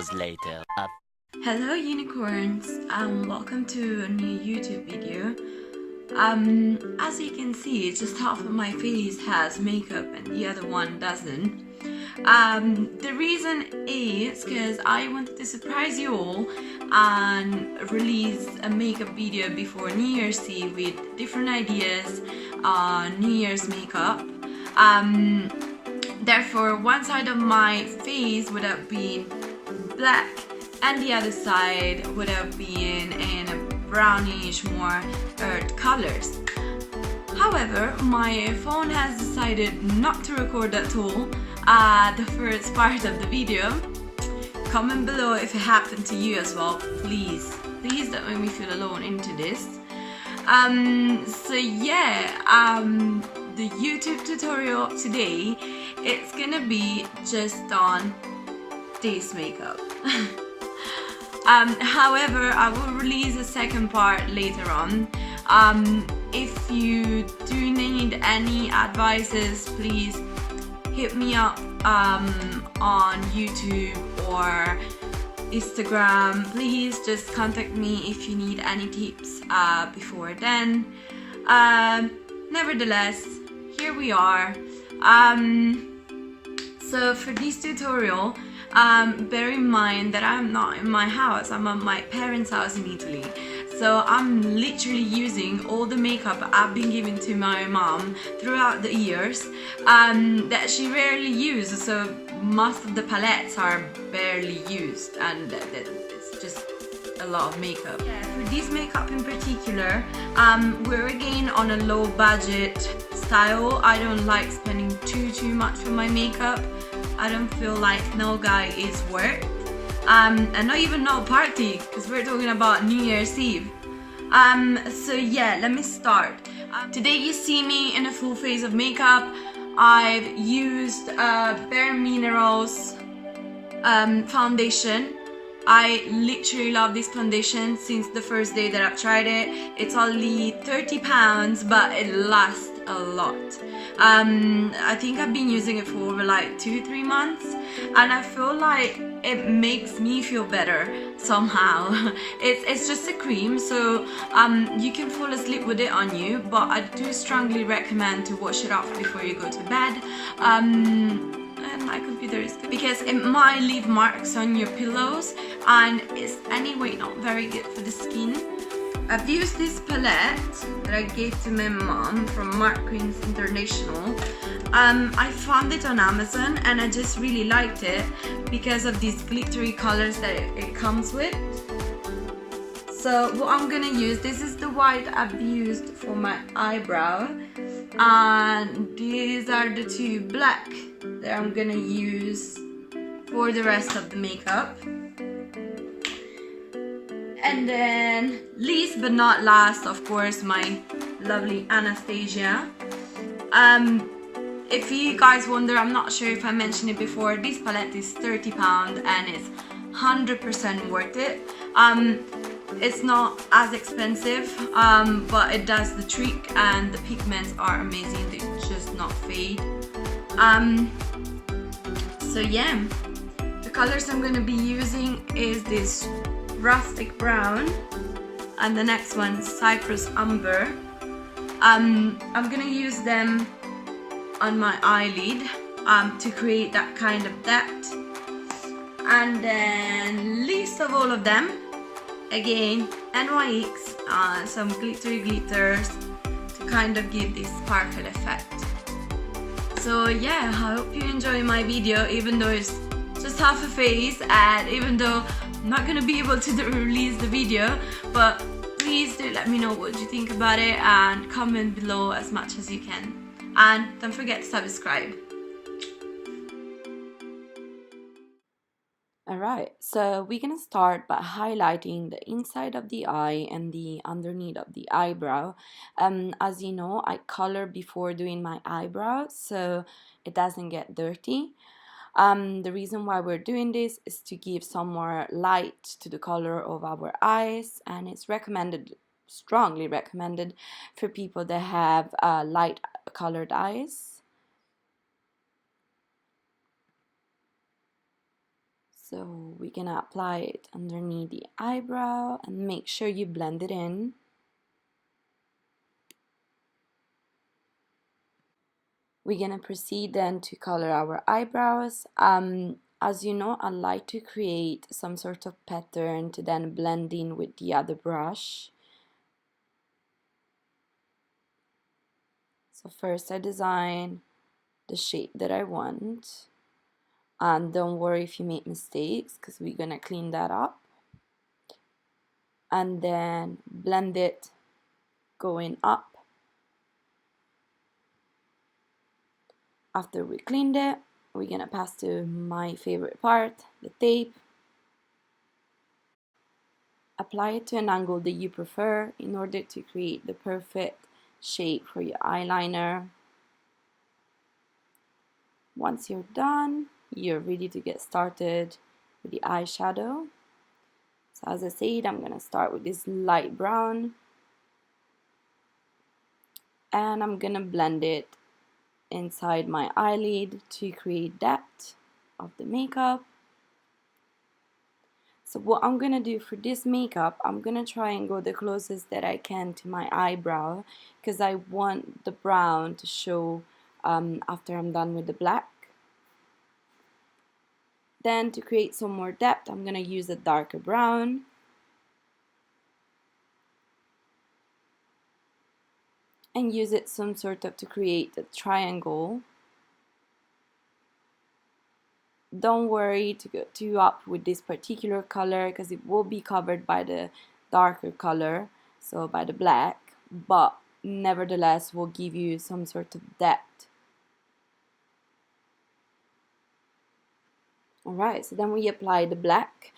hours later. Hello unicorns, welcome to a new YouTube video. As you can see, just half of my face has makeup and the other one doesn't. The reason is because I wanted to surprise you all and release a makeup video before New Year's Eve with different ideas on New Year's makeup. Therefore, one side of my face would have been black and the other side would have been in a brownish, more earth colors. However, my phone has decided not to record at all the first part of the video. Comment below if it happened to you as well. Please don't make me feel alone into this. So yeah, the YouTube tutorial today, it's gonna be just on this makeup. However, I will release a second part later on. If you do need any advices, please hit me up on YouTube or Instagram. Please just contact me if you need any tips before then. Nevertheless, here we are. So for this tutorial, bear in mind that I'm not in my house, I'm at my parents' house in Italy. So I'm literally using all the makeup I've been giving to my mom throughout the years that she rarely uses. So most of the palettes are barely used and it's just a lot of makeup. Yeah, for this makeup in particular, we're again on a low budget style. I don't like spending too much for my makeup. I don't feel like no guy is worth, and not even no party, because we're talking about New Year's Eve. So yeah, let me start. Today you see me in a full face of makeup. I've used Bare Minerals foundation. I literally love this foundation since the first day that I've tried it. It's only £30, but it lasts a lot. I think I've been using it for over like 2-3 months, and I feel like it makes me feel better somehow. It's just a cream, so you can fall asleep with it on you, but I do strongly recommend to wash it off before you go to bed. And my computer is good because it might leave marks on your pillows, and it's anyway not very good for the skin. I've used this palette that I gave to my mom from Mark Queen's International. I found it on Amazon and I just really liked it because of these glittery colors that it comes with. So what I'm gonna use, this is the white I've used for my eyebrow, and these are the two black that I'm gonna use for the rest of the makeup. And then, least but not last, of course, my lovely Anastasia. If you guys wonder, I'm not sure if I mentioned it before, this palette is £30 and it's 100% worth it. It's not as expensive, but it does the trick, and the pigments are amazing, they just not fade. So yeah, the colors I'm going to be using is this Rustic brown and the next one Cyprus Umber. I'm gonna use them on my eyelid to create that kind of depth. And then least of all of them, again NYX, some glittery glitters to kind of give this sparkle effect. So yeah, I hope you enjoy my video, even though it's just half a face, and even though I'm not gonna be able to release the video, but please do let me know what you think about it and comment below as much as you can. And don't forget to subscribe. Alright, so we're gonna start by highlighting the inside of the eye and the underneath of the eyebrow. As you know, I color before doing my eyebrows so it doesn't get dirty. The reason why we're doing this is to give some more light to the color of our eyes, and it's recommended, strongly recommended, for people that have light colored eyes. So we're gonna apply it underneath the eyebrow and make sure you blend it in. We're gonna proceed then to color our eyebrows. As you know, I like to create some sort of pattern to then blend in with the other brush. So first I design the shape that I want. And don't worry if you make mistakes, because we're gonna clean that up. And then blend it going up. After we cleaned it, we're gonna pass to my favorite part, the tape. Apply it to an angle that you prefer in order to create the perfect shape for your eyeliner. Once you're done, you're ready to get started with the eyeshadow. So as I said, I'm gonna start with this light brown and I'm gonna blend it inside my eyelid to create depth of the makeup. So what I'm gonna do for this makeup, I'm gonna try and go the closest that I can to my eyebrow, because I want the brown to show after I'm done with the black. Then to create some more depth, I'm gonna use a darker brown. And use it some sort of to create a triangle. Don't worry to go too up with this particular color, because it will be covered by the darker color, so by the black, but nevertheless will give you some sort of depth. Alright, so then we apply the black.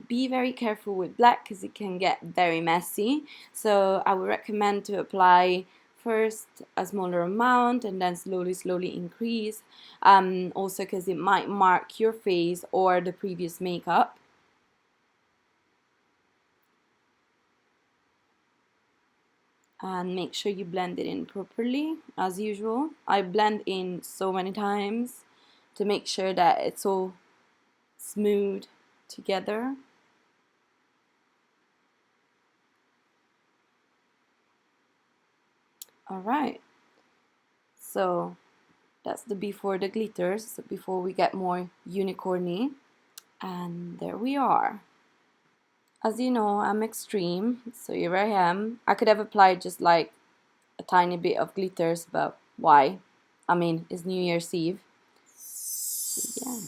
Be very careful with black because it can get very messy, so I would recommend to apply first a smaller amount and then slowly increase, also because it might mark your face or the previous makeup. And make sure you blend it in properly. As usual, I blend in so many times to make sure that it's all smooth together. Alright, so that's the before the glitters, so before we get more unicorny. And there we are. As you know, I'm extreme, so here I am. I could have applied just like a tiny bit of glitters, but why? I mean, it's New Year's Eve. So yeah.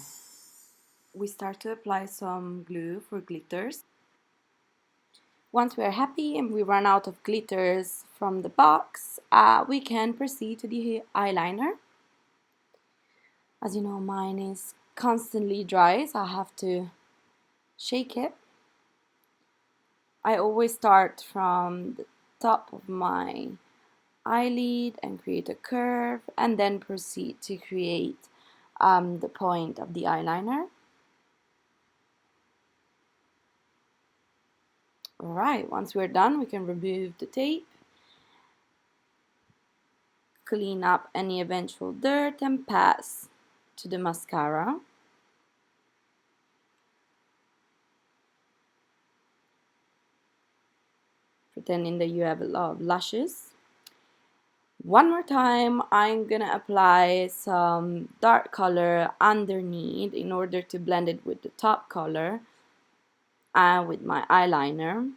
We start to apply some glue for glitters. Once we're happy and we run out of glitters from the box, we can proceed to the eyeliner. As you know, mine is constantly dry, so I have to shake it. I always start from the top of my eyelid and create a curve, and then proceed to create the point of the eyeliner. Alright, once we're done, we can remove the tape, clean up any eventual dirt, and pass to the mascara. Pretending that you have a lot of lashes. One more time, I'm gonna apply some dark color underneath in order to blend it with the top color and with my eyeliner.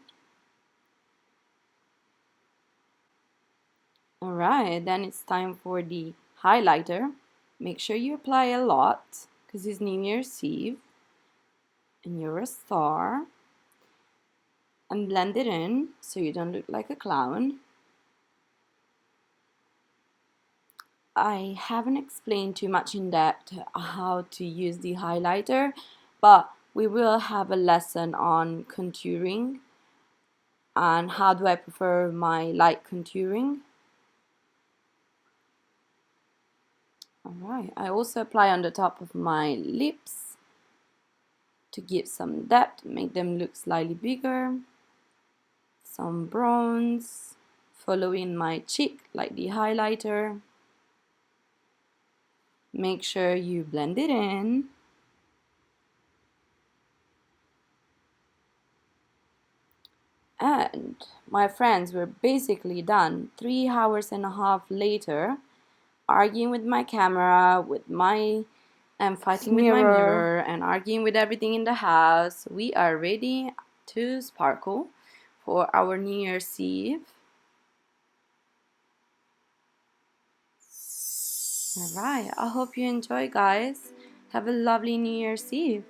Alright, then it's time for the highlighter. Make sure you apply a lot because it's New Year's Eve and you're a star. And blend it in so you don't look like a clown. I haven't explained too much in depth how to use the highlighter, but we will have a lesson on contouring and how do I prefer my light contouring. Alright, I also apply on the top of my lips to give some depth, make them look slightly bigger. Some bronze, following my cheek like the highlighter. Make sure you blend it in. And my friends were basically done 3 hours and a half later, arguing with my camera, and fighting with my mirror, and arguing with everything in the house. We are ready to sparkle for our New Year's Eve. Alright, I hope you enjoy, guys. Have a lovely New Year's Eve.